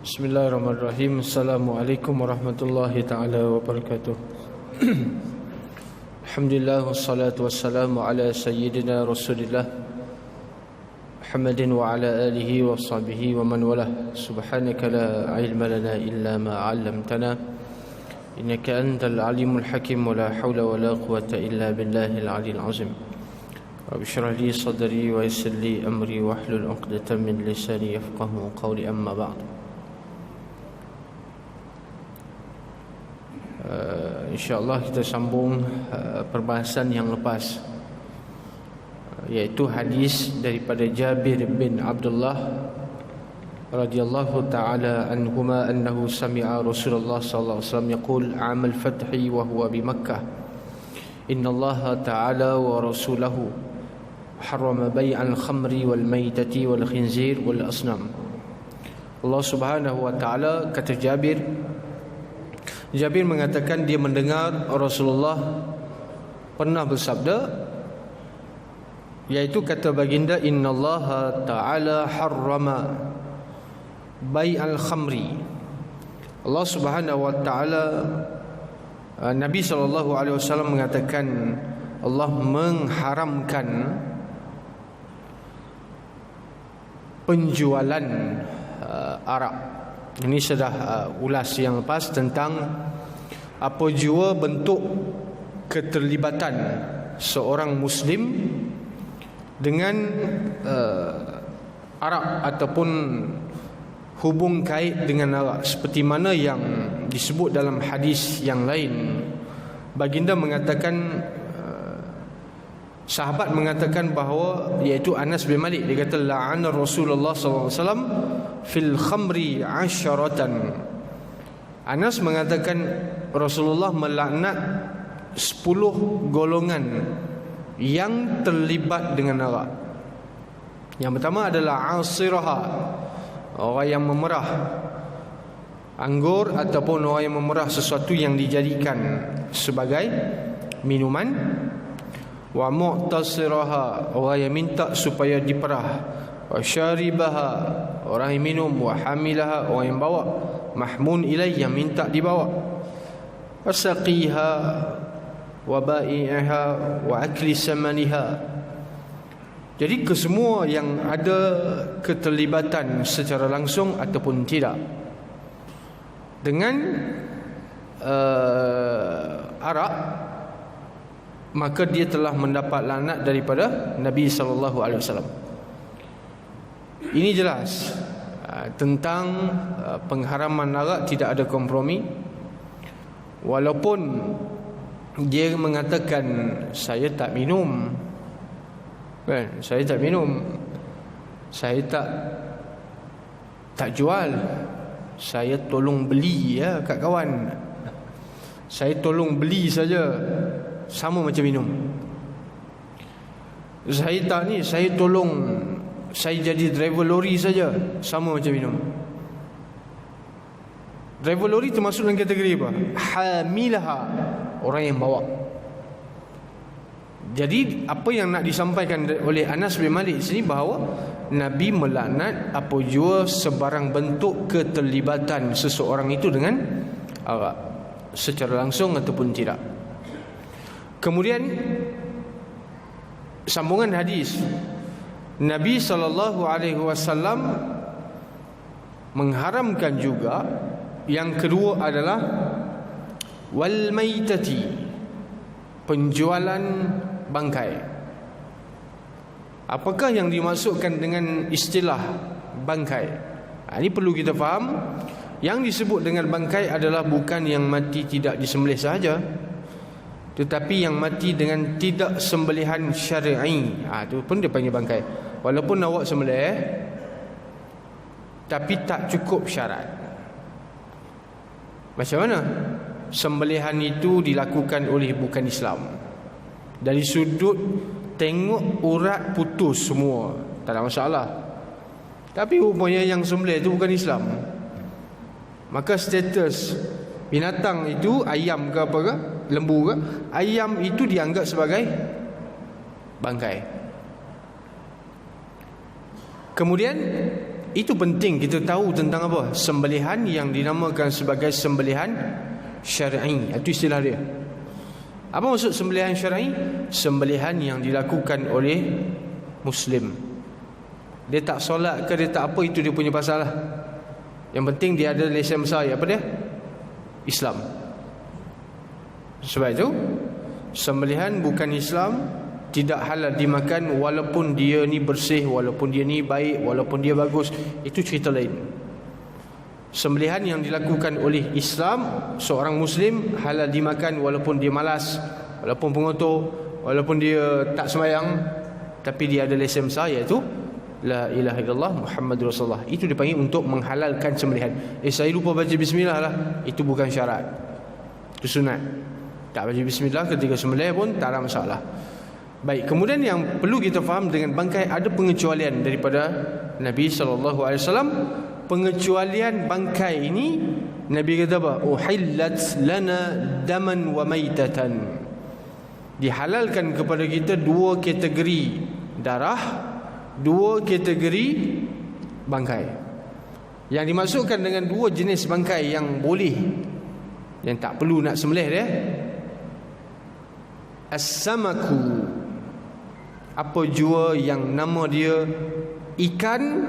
Bismillahirrahmanirrahim. Assalamualaikum warahmatullahi ta'ala wabarakatuh. Alhamdulillah wassalatu wassalamu ala sayyidina Rasulillah Muhammadin wa ala alihi wa sahbihi wa man walah. Subhanaka la ilma lana illa ma 'allamtana innaka antal alimul hakim wa la hawla wa la quwwata illa billahil aliyyil azim. Rabbi shrah li sadri wa yassir li amri wa hlul 'uqdatam min lisani yafqahu qawli, amma ba'd. InsyaAllah kita sambung perbahasan yang lepas, iaitu hadis daripada Jabir bin Abdullah radhiyallahu ta'ala anhuma annahu sami'a Rasulullah sallallahu alaihi wasallam yaqul 'amal fathi wa huwa bi Makkah, inna Allah ta'ala wa rasulahu harrama bay'al khamri wal maitati wal khinzir wal asnam. Allah Subhanahu wa ta'ala, kata Jabir mengatakan dia mendengar Rasulullah pernah bersabda, iaitu kata baginda, innallaha ta'ala harrama bai'al khamri. Allah Subhanahu wa ta'ala, Nabi SAW mengatakan Allah mengharamkan penjualan arak. Ini sudah ulas yang lepas tentang apa jua bentuk keterlibatan seorang Muslim dengan arak ataupun hubung kait dengan arak, seperti mana yang disebut dalam hadis yang lain. Baginda mengatakan, sahabat mengatakan bahawa, iaitu Anas bin Malik, dia kata la'ana Rasulullah SAW fil khamri 'asharatan. Anas mengatakan Rasulullah melaknat 10 golongan yang terlibat dengan arak. Yang pertama adalah asiraha, orang yang memerah anggur ataupun orang yang memerah sesuatu yang dijadikan sebagai minuman. Wa mu'tasiraha, orang yang minta supaya diperah. Wa syaribaha, orang yang minum. Wa hamilaha, orang yang bawa. Mahmun ilai, yang minta dibawa. Wa saqiha wa ba'i'aha wa akli samaniha. Jadi kesemua yang ada keterlibatan secara langsung ataupun tidak dengan arak, maka dia telah mendapat laknat daripada Nabi SAW. Ini jelas tentang pengharaman arak, tidak ada kompromi. Walaupun dia mengatakan saya tak minum, kan? Saya tak minum, saya tak jual, saya tolong beli ya kat kawan, saya tolong beli saja, sama macam minum. Saya tak ni, saya tolong, saya jadi driver lori saja, sama macam minum. Driver lori termasuk dalam kategori apa? Hamilaha, orang yang bawa. Jadi apa yang nak disampaikan oleh Anas bin Malik sini, bahawa Nabi melaknat apa jua sebarang bentuk keterlibatan seseorang itu dengan arak, secara langsung ataupun tidak. Kemudian sambungan hadis, Nabi SAW mengharamkan juga yang kedua adalah wal maitati, penjualan bangkai. Apakah yang dimaksudkan dengan istilah bangkai? Ini perlu kita faham. Yang disebut dengan bangkai adalah bukan yang mati tidak disembelih sahaja, tetapi yang mati dengan tidak sembelihan syar'i. Itu pun dia panggil bangkai. Walaupun awak sembelih, tapi tak cukup syarat. Macam mana? Sembelihan itu dilakukan oleh bukan Islam. Dari sudut tengok urat putus semua, tak ada masalah. Tapi rupanya yang sembelih itu bukan Islam, maka status binatang itu, ayam ke apa ke, lembu ke, ayam itu dianggap sebagai bangkai. Kemudian itu penting kita tahu tentang apa? Sembelihan yang dinamakan sebagai sembelihan syar'i. Itu istilah dia. Apa maksud sembelihan syar'i? Sembelihan yang dilakukan oleh Muslim. Dia tak solat ke, dia tak apa, itu dia punya pasal lah. Yang penting dia ada lesen besar. Apa dia? Islam. Sebab itu sembelihan bukan Islam tidak halal dimakan, walaupun dia ni bersih, walaupun dia ni baik, walaupun dia bagus. Itu cerita lain. Sembelihan yang dilakukan oleh Islam, seorang Muslim halal dimakan, walaupun dia malas, walaupun pengotor, walaupun dia tak sembahyang, tapi dia ada lesen besar, iaitu La ilaha illallah Muhammadur Rasulullah. Itu dipanggil untuk menghalalkan sembelihan. Saya lupa baca bismillah lah, itu bukan syarat, itu sunat. Tak baca bismillah ketika sembelih pun tak ada masalah. Baik, kemudian yang perlu kita faham dengan bangkai, ada pengecualian daripada Nabi SAW. Pengecualian bangkai ini, Nabi kata apa? Uhillat lana daman wa maitatan. Dihalalkan kepada kita dua kategori darah, dua kategori bangkai. Yang dimasukkan dengan dua jenis bangkai yang boleh, yang tak perlu nak sembelih dia, as-samaku, apa jua yang nama dia ikan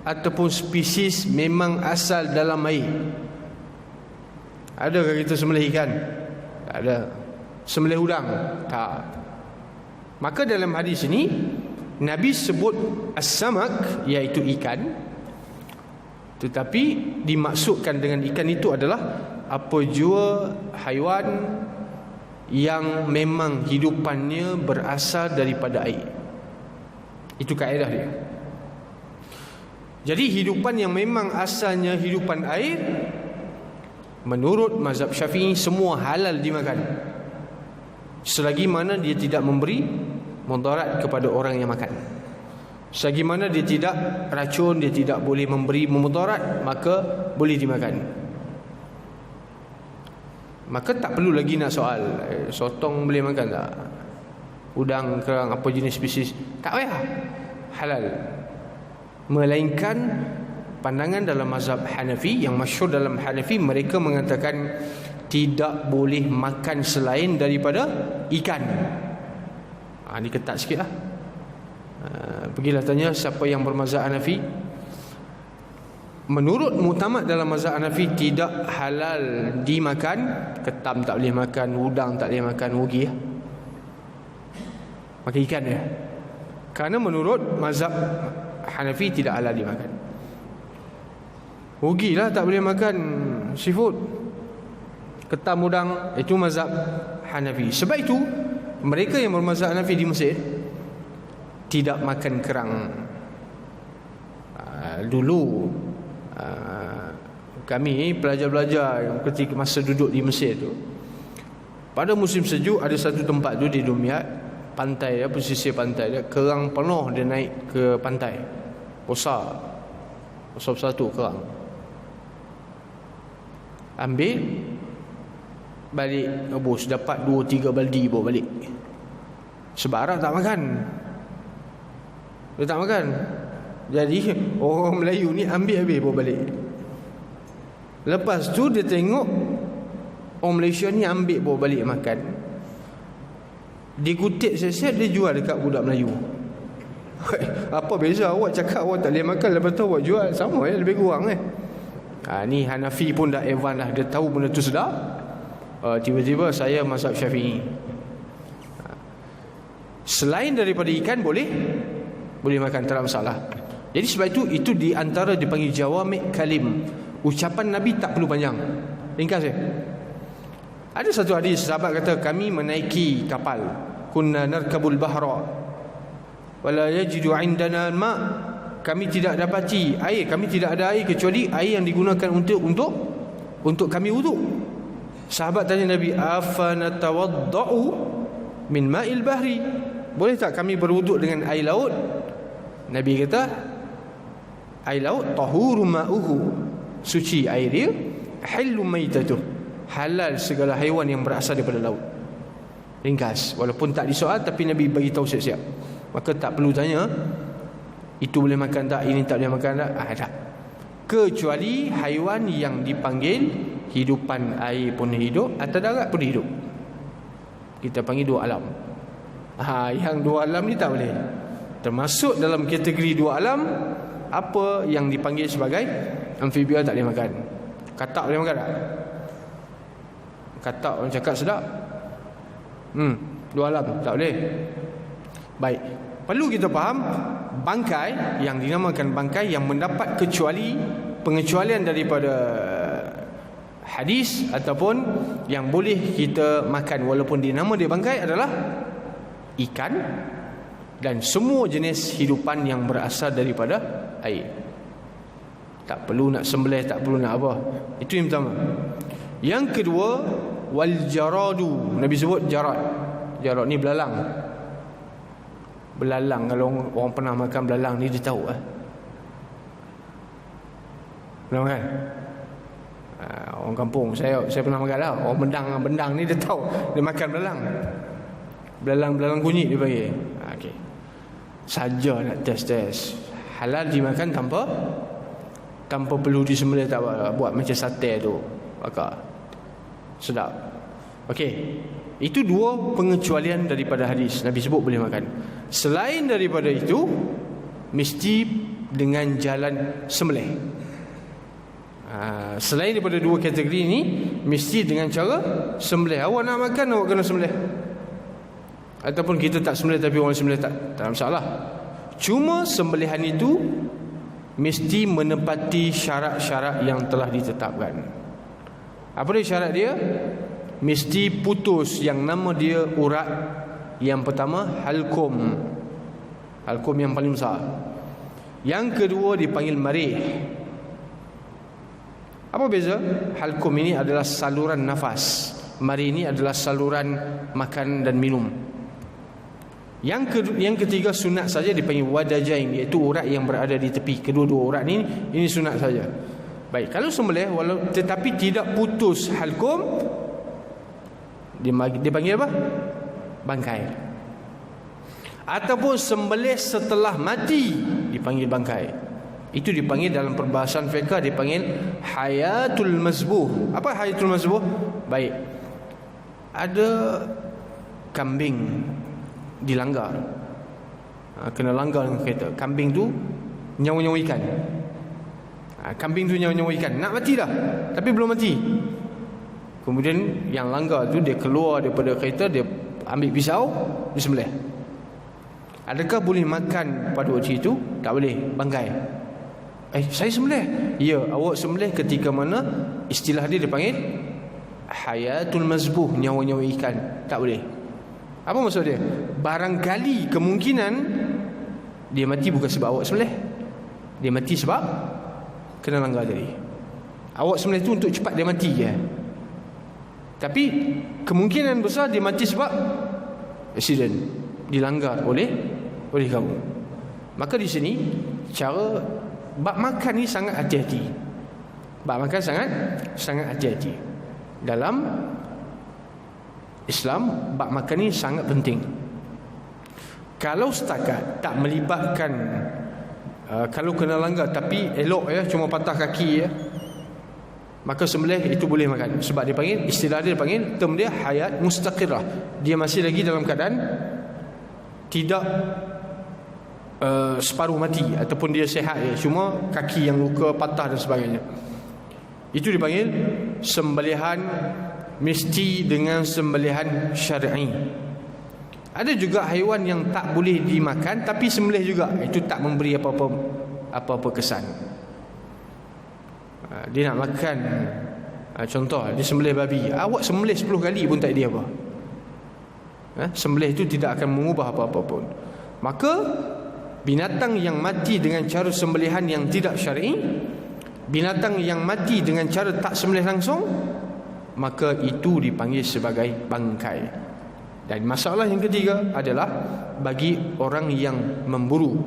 ataupun spesies memang asal dalam air. Adakah kita sembelih ikan? Tak ada. Sembelih udang? Tak. Maka dalam hadis ini Nabi sebut as-samak, iaitu ikan, tetapi dimaksudkan dengan ikan itu adalah apa jua haiwan yang memang hidupannya berasal daripada air. Itu kaedah dia. Jadi hidupan yang memang asalnya hidupan air, menurut mazhab Syafi'i semua halal dimakan, selagi mana dia tidak memberi mudarat kepada orang yang makan. Selagi mana dia tidak racun, dia tidak boleh memberi mudarat, maka boleh dimakan. Maka tak perlu lagi nak soal sotong boleh makan tak, udang, kerang, apa jenis spesies, tak payah, halal. Melainkan pandangan dalam mazhab Hanafi, yang masyhur dalam Hanafi, mereka mengatakan tidak boleh makan selain daripada ikan. Ini ketat sikit lah. Pergilah tanya siapa yang bermazhab Hanafi. Menurut muktamad dalam mazhab Hanafi, tidak halal dimakan. Ketam tak boleh makan, udang tak boleh makan, rugi ya. Makan ikan ya. Kerana menurut mazhab Hanafi tidak halal dimakan. Rugilah tak boleh makan seafood, ketam, udang. Itu mazhab Hanafi. Sebab itu mereka yang bermazhab Hanafi di Mesir tidak makan kerang. Dulu kami pelajar-pelajar ketika masa duduk di Mesir tu, pada musim sejuk ada satu tempat tu di Dumyat, pantai dia, pesisir pantai dia, kerang penuh dia naik ke pantai. Besar tu kerang. Ambil balik rebus, dapat 2-3 baldi bawa balik. Sebab Arab tak makan. Dia tak makan. Jadi orang Melayu ni ambil habis bawa balik. Lepas tu dia tengok orang Malaysia ni ambil bawa balik makan. Dikutip set-set, dia jual dekat budak Melayu. Apa beza awak cakap awak tak boleh makan, lepas tu awak jual? Sama ya, lebih kurang ni Hanafi pun dah advance lah. Dia tahu benda tu sedap. Tiba-tiba saya mazhab Syafi'i. Selain daripada ikan boleh makan, tak ada masalah. Jadi sebab itu di antara dipanggil jawami' kalim. Ucapan Nabi tak perlu panjang, ringkas je. Ada satu hadis, sahabat kata, kami menaiki kapal, kunna narkabul bahra wala yajidu indana ma, kami tidak dapati air, kami tidak ada air kecuali air yang digunakan untuk kami wuduk. Sahabat tanya Nabi, afa natawaddau min ma'il bahri, boleh tak kami berwuduk dengan air laut? Nabi kata, air laut tahuru ma'uhu, suci air dia, hallu maitatuh, halal segala haiwan yang berasal daripada laut. ringkas. Walaupun tak disoal, tapi Nabi bagi tahu siap-siap. Maka tak perlu tanya itu boleh makan tak, ini tak boleh makan tak. Tak. Kecuali haiwan yang dipanggil hidupan air pun hidup, atas darat pun hidup. Kita panggil dua alam. Yang dua alam ni tak boleh. Termasuk dalam kategori dua alam, apa yang dipanggil sebagai amfibia tak boleh makan. Katak boleh makan tak? Katak orang cakap sedap. Dua alam tak boleh. Baik, perlu kita faham, bangkai yang dinamakan bangkai yang mendapat pengecualian daripada hadis ataupun yang boleh kita makan walaupun nama dia bangkai adalah ikan dan semua jenis hidupan yang berasal daripada air. Tak perlu nak sembelih, tak perlu nak apa. Itu yang pertama. Yang kedua, wal jaradu. Nabi sebut jarad. Jarad ni belalang. Belalang, kalau orang pernah makan belalang ni dia tahu Belalang kan? Orang kampung saya pernah makan lah. Orang bendang ni dia tahu dia makan belalang. Belalang kunyit dia panggil. Okey. Saja nak test. Halal dimakan tanpa perlu disembelih, tak apa. Buat macam sate tu. Bakar. Sedap. Okey. Itu dua pengecualian daripada hadis. Nabi sebut boleh makan. Selain daripada itu, mesti dengan jalan sembelih. Selain daripada dua kategori ini, mesti dengan cara sembelih. Awak nak makan, awak kena sembelih. Ataupun kita tak sembelih tapi orang sembelih, tak ada masalah. Cuma sembelihan itu mesti menepati syarat-syarat yang telah ditetapkan. Apa dia syarat dia? Mesti putus yang nama dia urat. Yang pertama halkum. Halkum yang paling besar. Yang kedua dipanggil marih. Apa beza? Halkum ini adalah saluran nafas. Marih ini adalah saluran makan dan minum. Yang ketiga sunat saja dipanggil wadajain, iaitu urat yang berada di tepi. Kedua-dua urat ini sunat saja. Baik, kalau sembelih tetapi tidak putus halkum, dia panggil apa? Bangkai. Ataupun sembelih setelah mati dipanggil bangkai. Itu dipanggil dalam perbahasan fiqh dipanggil hayatul mazbuh. Apa hayatul mazbuh? Baik. Ada kambing dilanggar. Kena langgar dengan kereta. Kambing tu nyawa-nyawa ikan. Kambing tu nyawa-nyawa ikan. Nak mati dah, tapi belum mati. Kemudian yang langgar tu dia keluar daripada kereta, dia ambil pisau, dia sembelih. Adakah boleh makan pada waktu itu? Tak boleh, bangkai. Saya sembelih. Ya, awak sembelih ketika mana istilah dia dipanggil hayatul mazbuh, nyawa-nyawa ikan. Tak boleh. Apa maksud dia? Barangkali kemungkinan dia mati bukan sebab awak sembelih. Dia mati sebab kena langgar tadi. Awak sembelih tu untuk cepat dia mati je. Tapi kemungkinan besar dia mati sebab accident, dilanggar oleh kamu. Maka di sini cara bab makan ni sangat hati-hati. Bab makan sangat hati-hati. Dalam Islam, bab makan ni sangat penting. Kalau setakat tak melibatkan kalau kena langgar tapi elok cuma patah kaki maka sembelih itu boleh makan. Sebab dia panggil, istilah dia panggil, term dia hayat mustaqirah. Dia masih lagi dalam keadaan tidak separuh mati, ataupun dia sihat cuma kaki yang luka, patah dan sebagainya. Itu dipanggil sembelihan mesti dengan sembelihan syar'i. Ada juga haiwan yang tak boleh dimakan tapi sembelih juga. Itu tak memberi apa-apa kesan. Dia nak makan, contoh dia sembelih babi, awak sembelih 10 kali pun tak dia apa. Sembelih itu tidak akan mengubah apa-apa pun. Maka binatang yang mati dengan cara sembelihan yang tidak syar'i, binatang yang mati dengan cara tak sembelih langsung, maka itu dipanggil sebagai bangkai. Dan masalah yang ketiga adalah bagi orang yang memburu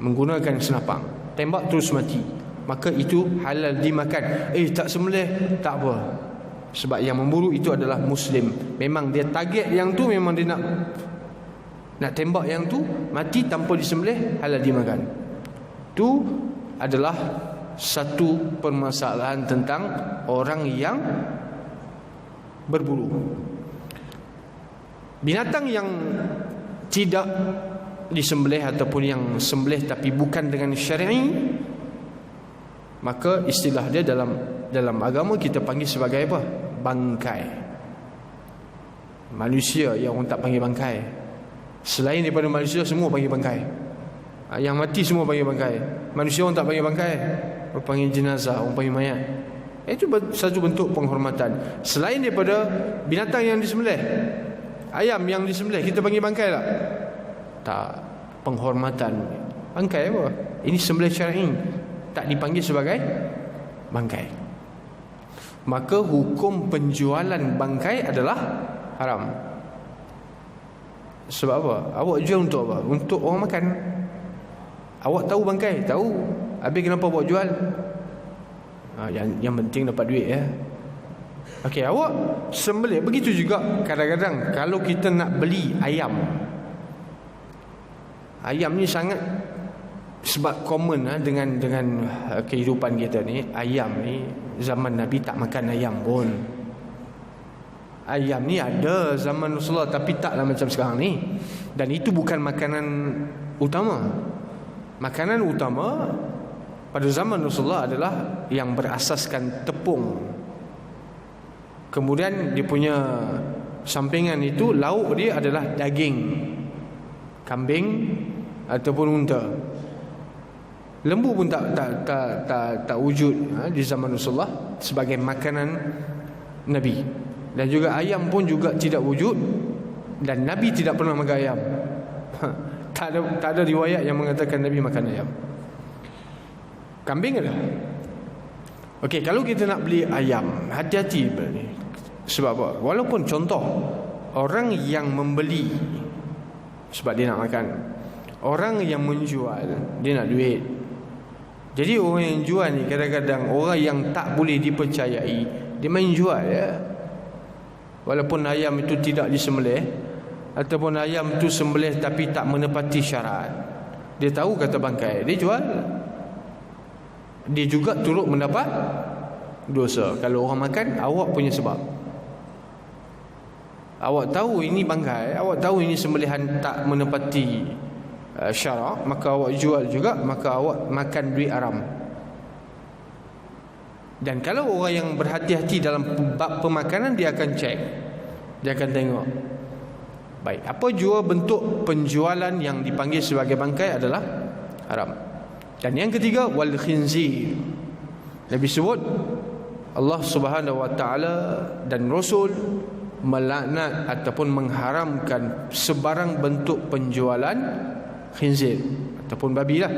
menggunakan senapang, tembak terus mati, maka itu halal dimakan. Tak sembelih tak apa, Sebab yang memburu itu adalah Muslim. Memang dia target yang tu, memang dia nak tembak yang tu, mati tanpa disembelih, halal dimakan. Itu adalah satu permasalahan tentang orang yang berburu. Binatang yang tidak disembelih ataupun yang sembelih tapi bukan dengan syar'i, maka istilah dia dalam agama kita panggil sebagai apa? Bangkai. Manusia yang orang tak panggil bangkai. Selain daripada manusia, semua panggil bangkai. Yang mati semua panggil bangkai. Manusia orang tak panggil bangkai, orang panggil jenazah, orang panggil mayat. Itu satu bentuk penghormatan. Selain daripada binatang yang disembelih, ayam yang disembelih, kita panggil bangkai tak? Tak. Penghormatan. Bangkai apa? Ini sembelih syar'i, tak dipanggil sebagai bangkai. Maka hukum penjualan bangkai adalah haram. Sebab apa? Awak jual untuk apa? Untuk orang makan. Awak tahu bangkai? Tahu. Habis kenapa awak jual? Yang penting dapat duit ya. Okey, awak sembelih. Begitu juga kadang-kadang kalau kita nak beli ayam. Ayam ni sangat, sebab common dengan kehidupan kita ni. Ayam ni zaman Nabi tak makan ayam pun. Ayam ni ada zaman Rasulullah, tapi taklah macam sekarang ni. Dan itu bukan makanan utama. Makanan utama pada zaman Rasulullah adalah yang berasaskan tepung. Kemudian dia punya sampingan itu, lauk dia adalah daging kambing ataupun unta. Lembu pun tak wujud di zaman Rasulullah sebagai makanan Nabi. Dan juga ayam pun juga tidak wujud, dan Nabi tidak pernah makan ayam. Tak ada riwayat yang mengatakan Nabi makan ayam. Kambing ada. Okey, kalau kita nak beli ayam, hati-hati. Sebab apa? Walaupun contoh orang yang membeli sebab dia nak makan, orang yang menjual dia nak duit. Jadi orang yang jual ni kadang-kadang orang yang tak boleh dipercayai, dia main jual ya. Walaupun ayam itu tidak disembelih, ataupun ayam itu sembelih tapi tak menepati syarat, dia tahu kata bangkai, dia jual. Dia juga turut mendapat dosa. Kalau orang makan, awak punya sebab. Awak tahu ini bangkai, awak tahu ini sembelihan tak menepati syarak, maka awak jual juga, maka awak makan duit haram. Dan kalau orang yang berhati-hati dalam bab pemakanan, dia akan cek, dia akan tengok. Baik, apa jua bentuk penjualan yang dipanggil sebagai bangkai adalah haram. Dan yang ketiga, wal khinzir. Nabi sebut Allah Subhanahu wa taala dan Rasul melaknat ataupun mengharamkan sebarang bentuk penjualan khinzir ataupun babi lah.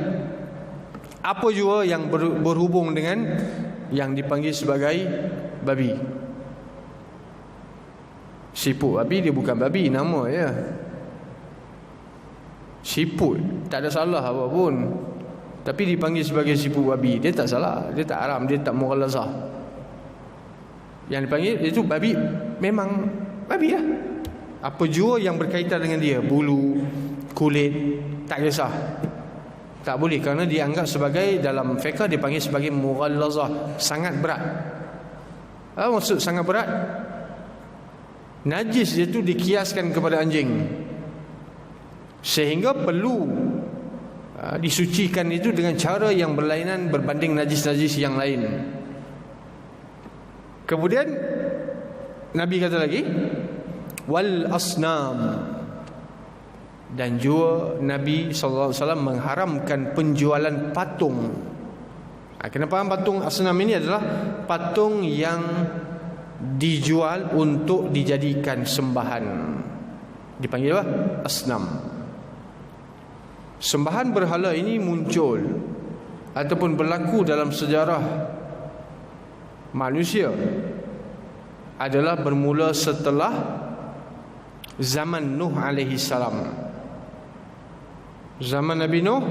Apa jua yang berhubung dengan yang dipanggil sebagai babi. Siput babi, dia bukan babi, nama ya. Siput, tak ada salah apa pun. Tapi dipanggil sebagai siput babi, dia tak salah, dia tak haram, dia tak mughalazah. Yang dipanggil itu babi, memang babi lah. Apa jua yang berkaitan dengan dia, bulu, kulit, tak kisah. Tak boleh, kerana dianggap sebagai, dalam fiqh dipanggil sebagai mughallazah, sangat berat. Apa maksud sangat berat? Najis dia tu dikiaskan kepada anjing, sehingga perlu disucikan itu dengan cara yang berlainan berbanding najis-najis yang lain. Kemudian Nabi kata lagi wal asnam, dan juga Nabi SAW mengharamkan penjualan patung. Kenapa patung asnam ini adalah patung yang dijual untuk dijadikan sembahan, dipanggil apa? Asnam. Sembahan berhala ini muncul ataupun berlaku dalam sejarah manusia adalah bermula setelah zaman Nuh alaihi salam. Zaman Nabi Nuh,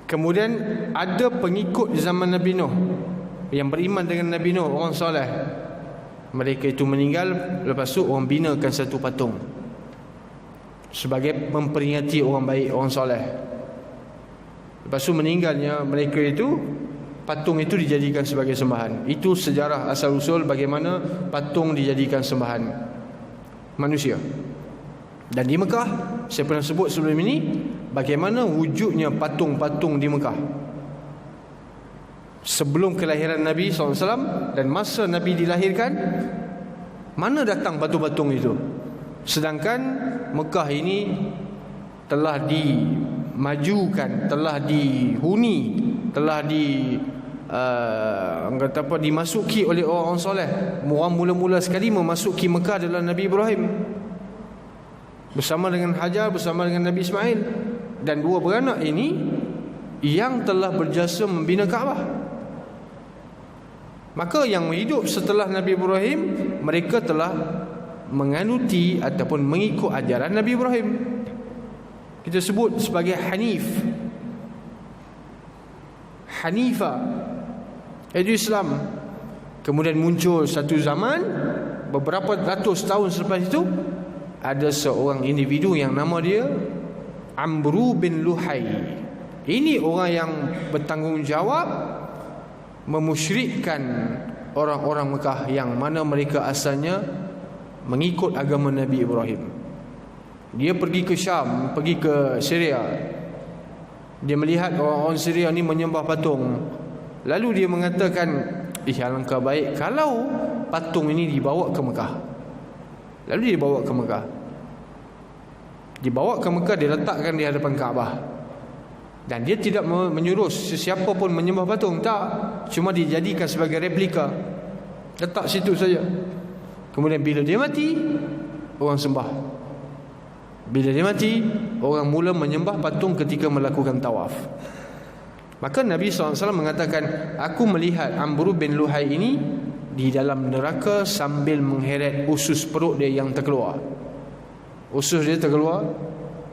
kemudian ada pengikut zaman Nabi Nuh yang beriman dengan Nabi Nuh, orang soleh. mereka itu meninggal, lepas tu orang binakan satu patung sebagai memperingati orang baik, orang soleh. Lepas tu meninggalnya mereka itu, patung itu dijadikan sebagai sembahan. Itu sejarah asal usul bagaimana patung dijadikan sembahan manusia. Dan di Mekah, saya pernah sebut sebelum ini, bagaimana wujudnya patung-patung di Mekah sebelum kelahiran Nabi SAW dan masa Nabi dilahirkan. Mana datang patung-patung itu? Sedangkan Mekah ini telah dimajukan, telah dihuni, telah dimasuki oleh orang-orang soleh. Orang mula-mula sekali memasuki Mekah adalah Nabi Ibrahim bersama dengan Hajar, bersama dengan Nabi Ismail. Dan dua beranak ini yang telah berjasa membina Kaabah. Maka yang hidup setelah Nabi Ibrahim, mereka telah menganuti ataupun mengikut ajaran Nabi Ibrahim. Kita sebut sebagai Hanif, Hanifah, iaitu Islam. Kemudian muncul satu zaman, beberapa ratus tahun selepas itu, ada seorang individu yang nama dia Amru bin Luhai. Ini orang yang bertanggungjawab memusyrikkan orang-orang Mekah yang mana mereka asalnya mengikut agama Nabi Ibrahim. Dia pergi ke Syam, pergi ke Syria. Dia melihat orang-orang Syria ni menyembah patung. Lalu dia mengatakan, alangkah baik kalau patung ini dibawa ke Mekah. Lalu dia dibawa ke Mekah. Dibawa ke Mekah, dia letakkan di hadapan Kaabah. Dan dia tidak menyuruh sesiapa pun menyembah patung, tak. Cuma dijadikan sebagai replika, letak situ saja. Kemudian bila dia mati, orang sembah. Bila dia mati, orang mula menyembah patung ketika melakukan tawaf. Maka Nabi SAW mengatakan, aku melihat Amru bin Luhai ini di dalam neraka sambil mengheret usus perut dia yang terkeluar. Usus dia terkeluar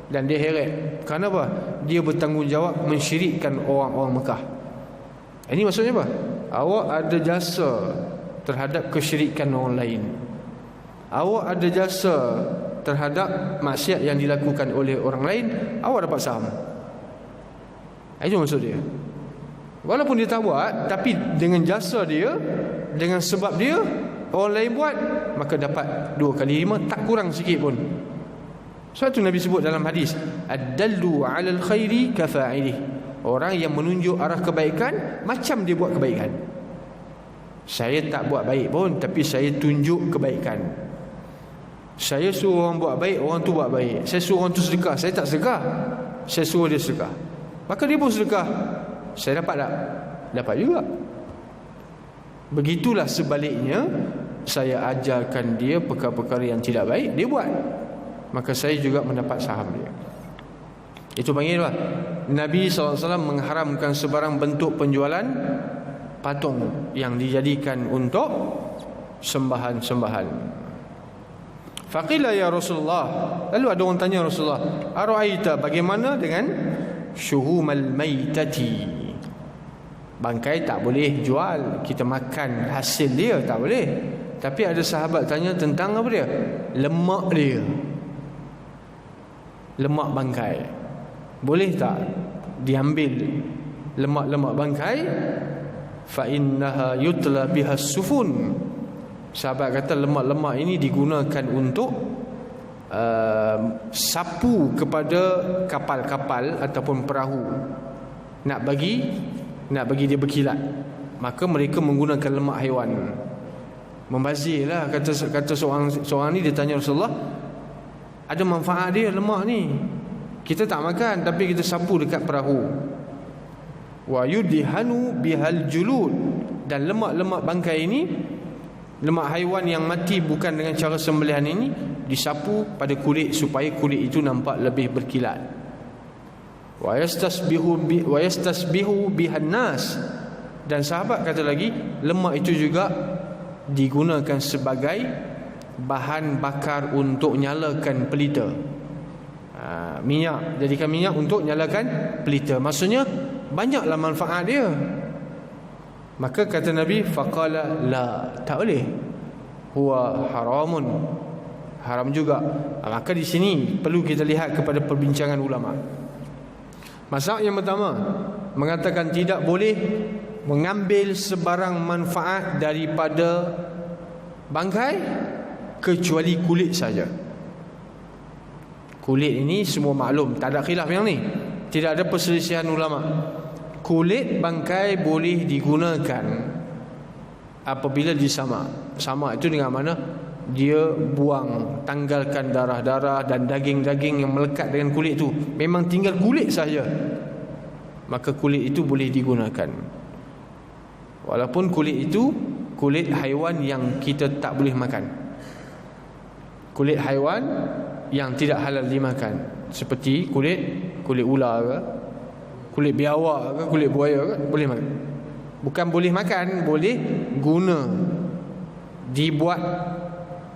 dan dia heret. Kenapa? Dia bertanggungjawab mensyirikkan orang-orang Mekah. Ini maksudnya apa? Awak ada jasa terhadap kesyirikan orang lain. Awak ada jasa terhadap maksiat yang dilakukan oleh orang lain, awak dapat saham. Itu maksud dia. Walaupun dia tak buat, tapi dengan jasa dia, dengan sebab dia, orang lain buat, maka dapat 2 kali 5, tak kurang sikit pun. Sebab itu Nabi sebut dalam hadis, ad-dallu 'alal khairi kafa'ilih. Orang yang menunjuk arah kebaikan macam dia buat kebaikan. Saya tak buat baik pun, tapi saya tunjuk kebaikan. Saya suruh orang buat baik, orang tu buat baik. Saya suruh orang tu sedekah, saya tak sedekah, saya suruh dia sedekah. Maka dia pun sedekah. Saya dapat tak? Dapat juga. Begitulah sebaliknya, saya ajarkan dia perkara-perkara yang tidak baik, dia buat, maka saya juga mendapat saham dia. Itu panggil apa? Nabi SAW mengharamkan sebarang bentuk penjualan patung yang dijadikan untuk sembahan-sembahan. Faqila ya Rasulullah, lalu ada orang tanya Rasulullah, ara'aita, bagaimana dengan syuhumal maitati? Bangkai tak boleh jual, kita makan hasil dia tak boleh. Tapi ada sahabat tanya tentang apa dia? Lemak dia, lemak bangkai. Boleh tak diambil lemak-lemak bangkai? Fa innaha yutla biha sufun. Sahabat kata lemak-lemak ini digunakan untuk sapu kepada kapal-kapal ataupun perahu, nak bagi dia berkilat. Maka mereka menggunakan lemak haiwan. Membazirlah, kata seorang ni, dia tanya Rasulullah, ada manfaat dia lemak ni, kita tak makan tapi kita sapu dekat perahu. Wa yudhanu bihal julud, dan lemak-lemak bangkai ini, lemak haiwan yang mati bukan dengan cara sembelihan ini, disapu pada kulit supaya kulit itu nampak lebih berkilat. Wa yastasbihu bihan nas, dan sahabat kata lagi, lemak itu juga digunakan sebagai bahan bakar untuk nyalakan pelita. Minyak, jadikan minyak untuk nyalakan pelita. Maksudnya banyaklah manfaat dia. Maka kata Nabi, faqala la, tak boleh. huwa haramun, haram juga. Maka di sini perlu kita lihat kepada perbincangan ulama. Mazhab yang pertama mengatakan tidak boleh mengambil sebarang manfaat daripada bangkai kecuali kulit saja. Kulit ini semua maklum, tak ada khilaf yang ni, tidak ada perselisihan ulama. Kulit bangkai boleh digunakan apabila disamak. Samak itu dengan mana? Dia buang, tanggalkan darah-darah dan daging-daging yang melekat dengan kulit itu. Memang tinggal kulit saja, maka kulit itu boleh digunakan. Walaupun kulit itu kulit haiwan yang kita tak boleh makan. Kulit haiwan yang tidak halal dimakan, seperti kulit ular ke, kulit biawak ke, kulit buaya ke, boleh makan. Bukan boleh makan, boleh guna, dibuat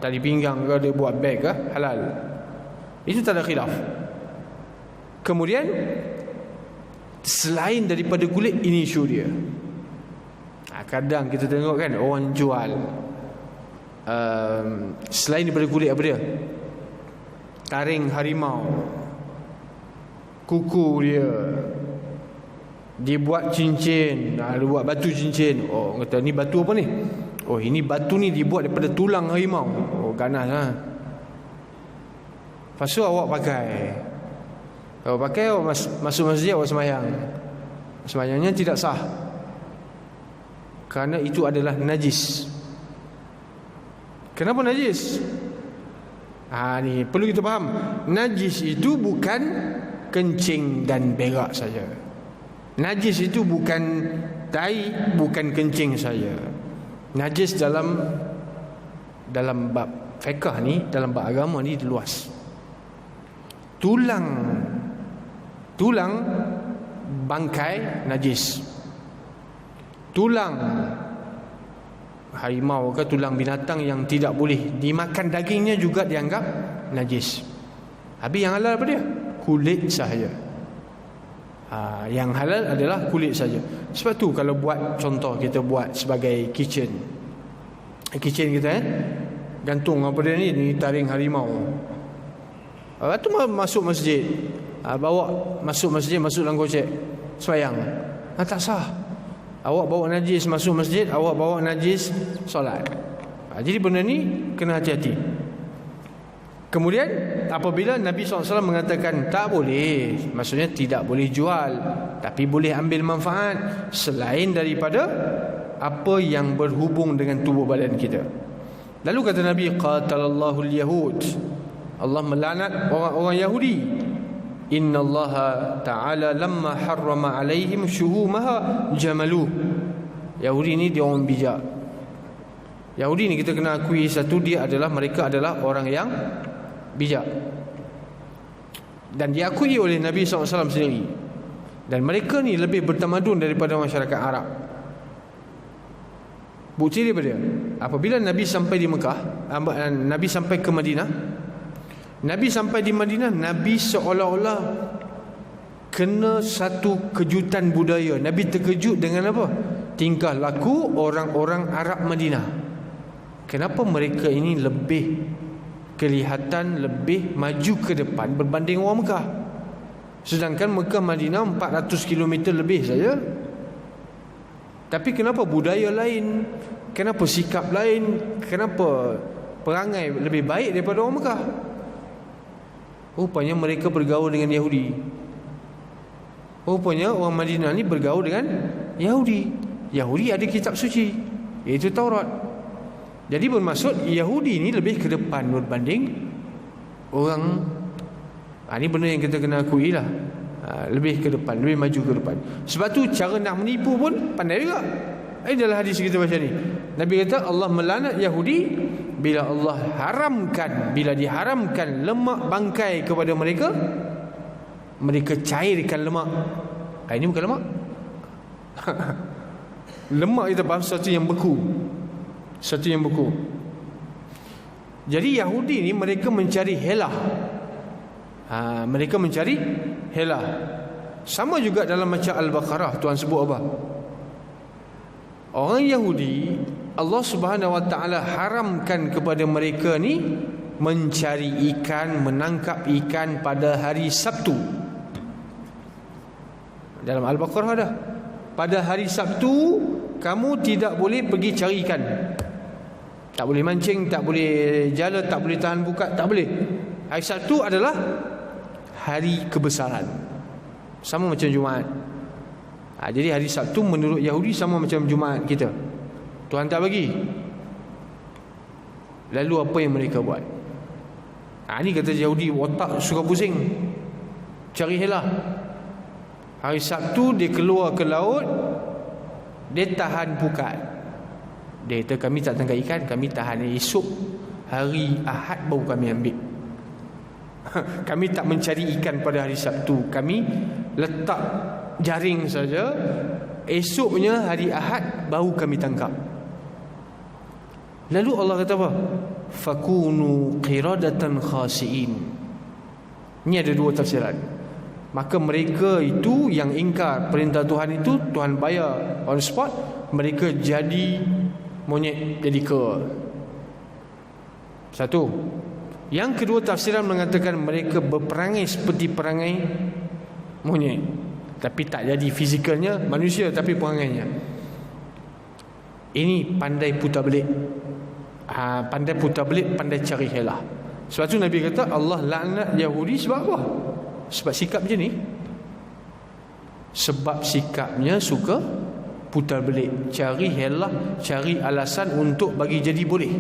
tali pinggang ke, dia buat beg ke, halal. Itu tak ada khilaf. Kemudian selain daripada kulit, ini isu dia. Kadang kita tengok kan orang jual selain daripada kulit, apa dia? Taring harimau, kuku dia, dia buat cincin, dia buat batu cincin. Oh, kata ni batu apa ni? Oh, ini batu ni dibuat daripada tulang harimau. Oh, ganas lah. Lepas tu awak pakai, awak masuk masjid, awak sembahyang. Sembahyangnya tidak sah, kerana itu adalah najis. Kenapa najis? Ni perlu kita faham. Najis itu bukan kencing dan berak saja. Najis itu bukan tai, bukan kencing saja. Najis dalam bab fiqh ni, dalam bab agama ni luas. Tulang bangkai najis. Tulang harimau ke, tulang binatang yang tidak boleh dimakan dagingnya juga dianggap najis. Habis yang halal apa dia? Kulit sahaja. Yang halal adalah kulit saja. Sebab tu kalau buat, contoh kita buat sebagai kitchen kita gantung apa dia ni taring harimau. Lepas tu masuk masjid, bawa masuk masjid, masuk dalam kocek sembahyang. Tak sah. Awak bawa najis masuk masjid, awak bawa najis solat. Jadi benda ni kena hati-hati. Kemudian apabila Nabi SAW mengatakan tak boleh, maksudnya tidak boleh jual, tapi boleh ambil manfaat selain daripada apa yang berhubung dengan tubuh badan kita. Lalu kata Nabi, qatalallahu al-yahud, Allah melaknat orang-orang Yahudi. Inna Allah Ta'ala lamma harrama alaihim syuhumaha jamaluh. Yahudi ni dia orang bijak. Yahudi ni kita kena akui satu, mereka adalah orang yang bijak, dan diakui oleh Nabi SAW sendiri. Dan mereka ni lebih bertamadun daripada masyarakat Arab. Bukti daripada dia, apabila Nabi sampai di Mekah, Nabi sampai ke Madinah, Nabi sampai di Madinah, Nabi seolah-olah kena satu kejutan budaya. Nabi terkejut dengan apa? Tingkah laku orang-orang Arab Madinah. Kenapa mereka ini lebih kelihatan lebih maju ke depan berbanding orang Mekah? Sedangkan Mekah Madinah 400 km lebih saja. Tapi kenapa budaya lain? Kenapa sikap lain? Kenapa perangai lebih baik daripada orang Mekah? Rupanya mereka bergaul dengan Yahudi. Rupanya orang Madinah ni bergaul dengan Yahudi. Yahudi ada kitab suci, iaitu Taurat. Jadi bermaksud Yahudi ni lebih ke depan berbanding orang. Ini benda yang kita kena akui lah. Lebih ke depan, lebih maju ke depan. Sebab tu cara nak menipu pun pandai juga. Dalam hadis kita baca ni, Nabi kata Allah melaknat Yahudi bila Allah haramkan, bila diharamkan lemak bangkai kepada mereka, mereka cairkan lemak. Ini bukan lemak. Lemak kita faham sesuatu yang beku, sesuatu yang beku. Jadi Yahudi ni mereka mencari helah. Mereka mencari helah. Sama juga dalam macam Al-Baqarah, Tuhan sebut apa? Orang Yahudi Allah Subhanahu wa taala haramkan kepada mereka ni mencari ikan, menangkap ikan pada hari Sabtu. Dalam Al-Baqarah ada. Pada hari Sabtu kamu tidak boleh pergi cari ikan. Tak boleh mancing, tak boleh jala, tak boleh tahan buka, tak boleh. Hari Sabtu adalah hari kebesaran. Sama macam Jumaat. Jadi hari Sabtu menurut Yahudi sama macam Jumaat kita. Tuhan tak bagi. Lalu apa yang mereka buat? Ini kata Yahudi, otak suka pusing, cari helah. Hari Sabtu dia keluar ke laut, dia tahan pukat. Dia kata kami tak tangkap ikan, kami tahan. Esok hari Ahad baru kami ambil. Kami tak mencari ikan pada hari Sabtu, kami letak jaring saja. Esoknya hari Ahad baru kami tangkap. Lalu Allah kata apa? Fakunu qiradatan khasiin. Ini ada dua tafsiran. Maka mereka itu yang ingkar perintah Tuhan itu, Tuhan bayar on spot, mereka jadi monyet, jadi kera. Satu. Yang kedua tafsiran mengatakan mereka berperangai seperti perangai monyet, tapi tak jadi fizikalnya manusia, tapi perangainya. Ini pandai putar belik. Pandai putar belik, pandai cari helah. Sebab tu Nabi kata Allah laknat Yahudi sebab apa? Sebab sikap macam ni. Sebab sikapnya suka putar belik, cari helah, cari alasan untuk bagi jadi boleh.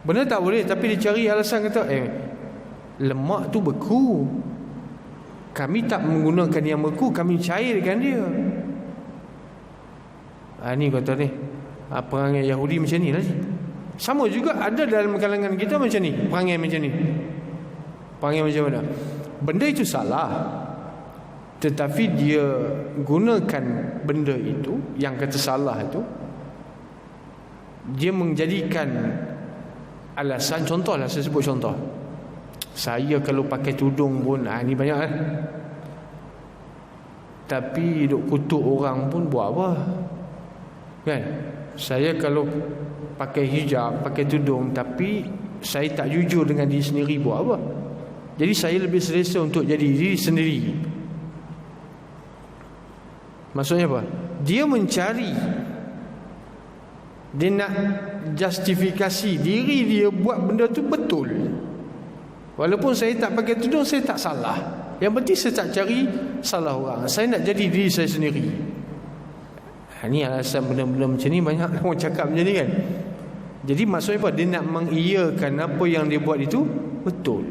Benar tak boleh, tapi dia cari alasan, kata lemak tu beku, kami tak menggunakan yang beku, kami cairkan dia. Ni kata ni perangai Yahudi macam ni lah. Sama juga ada dalam kalangan kita macam ni, perangai macam ni. Perangai macam mana? Benda itu salah, tetapi dia gunakan benda itu, yang kata salah itu, dia menjadikan alasan. Contohlah, saya sebut contoh. Saya kalau pakai tudung pun, ni banyak kan, tapi duk kutuk orang pun buat apa kan? Saya kalau pakai hijab, pakai tudung, tapi saya tak jujur dengan diri sendiri, buat apa? Jadi saya lebih selesa untuk jadi diri sendiri. Maksudnya apa? Dia mencari, dia nak justifikasi diri dia buat benda tu betul. Walaupun saya tak pakai tudung, saya tak salah. Yang penting saya tak cari salah orang. Saya nak jadi diri saya sendiri. Ini alasan benda-benda macam ni banyak orang cakap macam ni kan. Jadi maksudnya apa? Dia nak mengiyakan apa yang dia buat itu betul.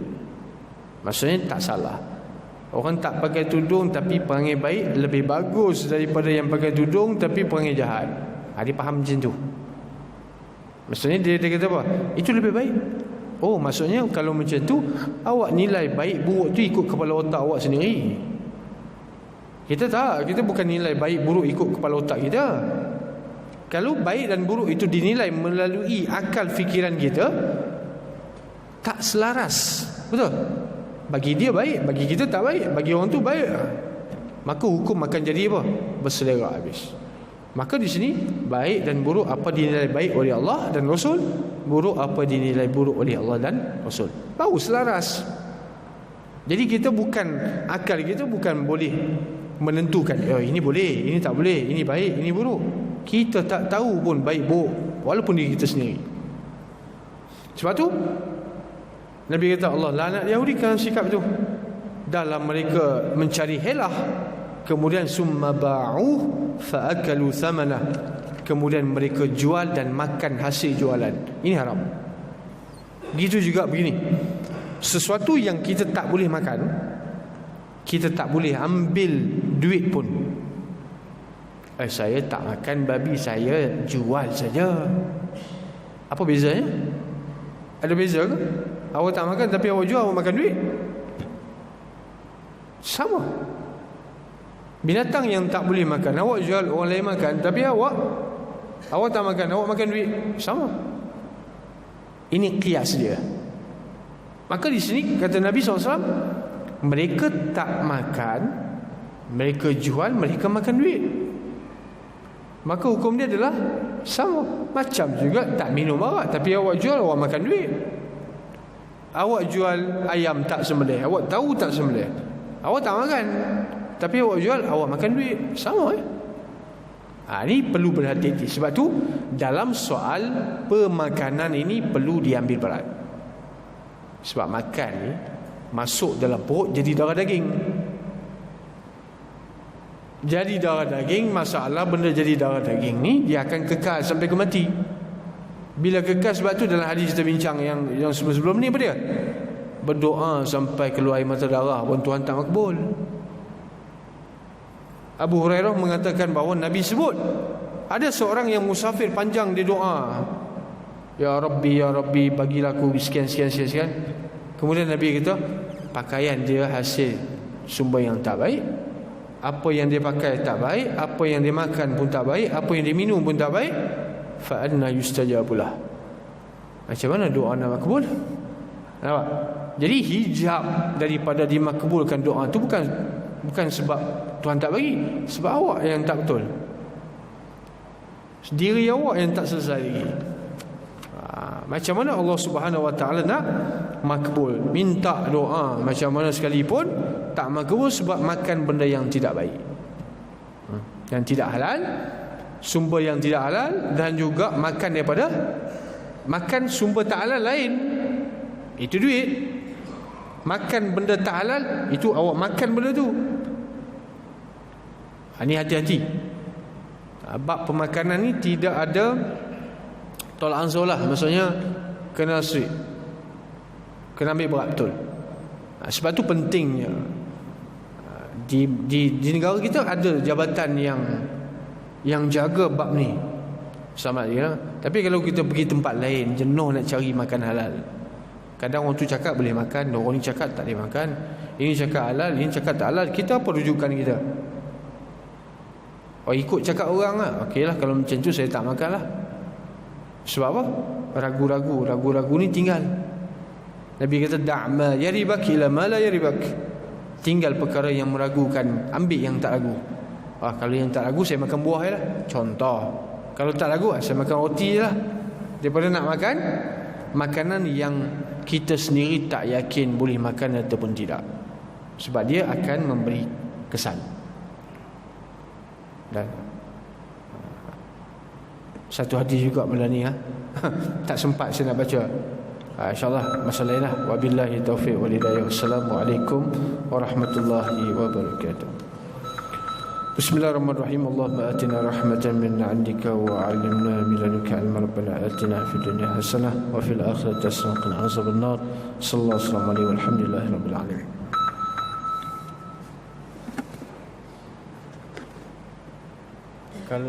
Maksudnya tak salah. Orang tak pakai tudung tapi perangai baik lebih bagus daripada yang pakai tudung tapi perangai jahat. Dia faham macam tu. Maksudnya dia kata apa? Itu lebih baik. Oh, maksudnya kalau macam tu, awak nilai baik buruk tu ikut kepala otak awak sendiri. Kita tak, kita bukan nilai baik buruk ikut kepala otak kita. Kalau baik dan buruk itu dinilai melalui akal fikiran kita, tak selaras. Betul? Bagi dia baik, bagi kita tak baik, bagi orang tu baik, maka hukum akan jadi apa? Berselera habis. Maka di sini baik dan buruk apa dinilai baik oleh Allah dan Rasul, buruk apa dinilai buruk oleh Allah dan Rasul, baru selaras. Jadi kita bukan, akal kita bukan boleh menentukan ini boleh, ini tak boleh, ini baik, ini buruk. Kita tak tahu pun baik buruk, walaupun diri kita sendiri. Sebab tu Nabi kata Allah laknat Yahudi kerana sikap itu. Dalam mereka mencari helah, kemudian summa ba'uh fa'akalu thamanah, kemudian mereka jual dan makan hasil jualan. Ini haram. Gitu juga begini, sesuatu yang kita tak boleh makan, kita tak boleh ambil duit pun. Saya tak makan babi, saya jual saja. Apa bezanya? Ada beza ke? Awak tak makan tapi awak jual, awak makan duit. Sama. Binatang yang tak boleh makan, awak jual, orang lain makan, tapi awak tak makan, awak makan duit. Sama. Ini kias dia. Maka di sini kata Nabi SAW, mereka tak makan, mereka jual, mereka makan duit. maka hukum dia adalah sama. Macam juga tak minum arak tapi awak jual, awak makan duit. Awak jual ayam tak sembelih, awak tahu tak sembelih, awak tak makan, tapi awak jual, awak makan duit. Sama ini perlu berhati-hati. Sebab tu dalam soal pemakanan ini perlu diambil berat. Sebab makan ni masuk dalam perut jadi darah daging. Jadi darah daging, masalah benda jadi darah daging ni dia akan kekal sampai ke mati. Bila kekal, sebab tu dalam hadis kita bincang yang sebelum ni apa dia? Berdoa sampai keluar air mata darah pun Tuhan tak makbul. Abu Hurairah mengatakan bahawa Nabi sebut ada seorang yang musafir panjang dia doa, Ya Rabbi bagilah aku sekian. Kemudian Nabi kata pakaian dia hasil sumber yang tak baik, apa yang dia pakai tak baik, apa yang dia makan pun tak baik, apa yang dia minum pun tak baik. Fa anna yustajabulah. Macam mana doa nak makbul? Nampak? Jadi hijab daripada dimakbulkan doa tu bukan sebab Tuhan tak bagi, sebab awak yang tak betul, diri awak yang tak selesai lagi. Macam mana Allah Subhanahu Wa Taala nak makbul? Minta doa macam mana sekalipun tak makbul sebab makan benda yang tidak baik, yang tidak halal, sumber yang tidak halal, dan juga makan daripada makan sumber tak halal lain. Itu duit. Makan benda tak halal, itu awak makan benda tu. Ini hati-hati. Bab pemakanan ni tidak ada tolak ansur lah. Maksudnya kena strict, kena ambil berat betul. Sebab tu pentingnya di negara kita ada jabatan yang jaga bab ni. Sama ya. Tapi kalau kita pergi tempat lain, jenuh nak cari makan halal. Kadang orang tu cakap boleh makan, orang ni cakap tak boleh makan, ini cakap halal, ini cakap tak halal. Kita apa rujukan kita? Oh, ikut cakap orang lah. Okeylah, kalau macam tu saya tak makan lah. Sebab apa? Ragu-ragu ni tinggal. Nabi kata da'ma yaribak ila ma la yaribak. Tinggal perkara yang meragukan, ambil yang tak ragu. Kalau yang tak ragu saya makan buah je lah. Contoh. Kalau tak ragu saya makan roti je lah. Daripada nak makan makanan yang kita sendiri tak yakin boleh makan ataupun tidak, sebab dia akan memberi kesan. Dan satu hadis juga benda ni tak sempat saya nak baca. InsyaAllah masa lain lah. Wabillahi taufiq wal hidayah. Wassalamualaikum warahmatullahi wabarakatuh. Bismillahirrahmanirrahim. Allahumma atina rahmatan min 'indika wa 'allimna min ladunka 'ilman. Rabbana atina fid dunya hasanah wa fil akhirati hasanah wa qina adzabannar. Sallallahu alaihi walhamdulillahi rabbil alamin. Kalau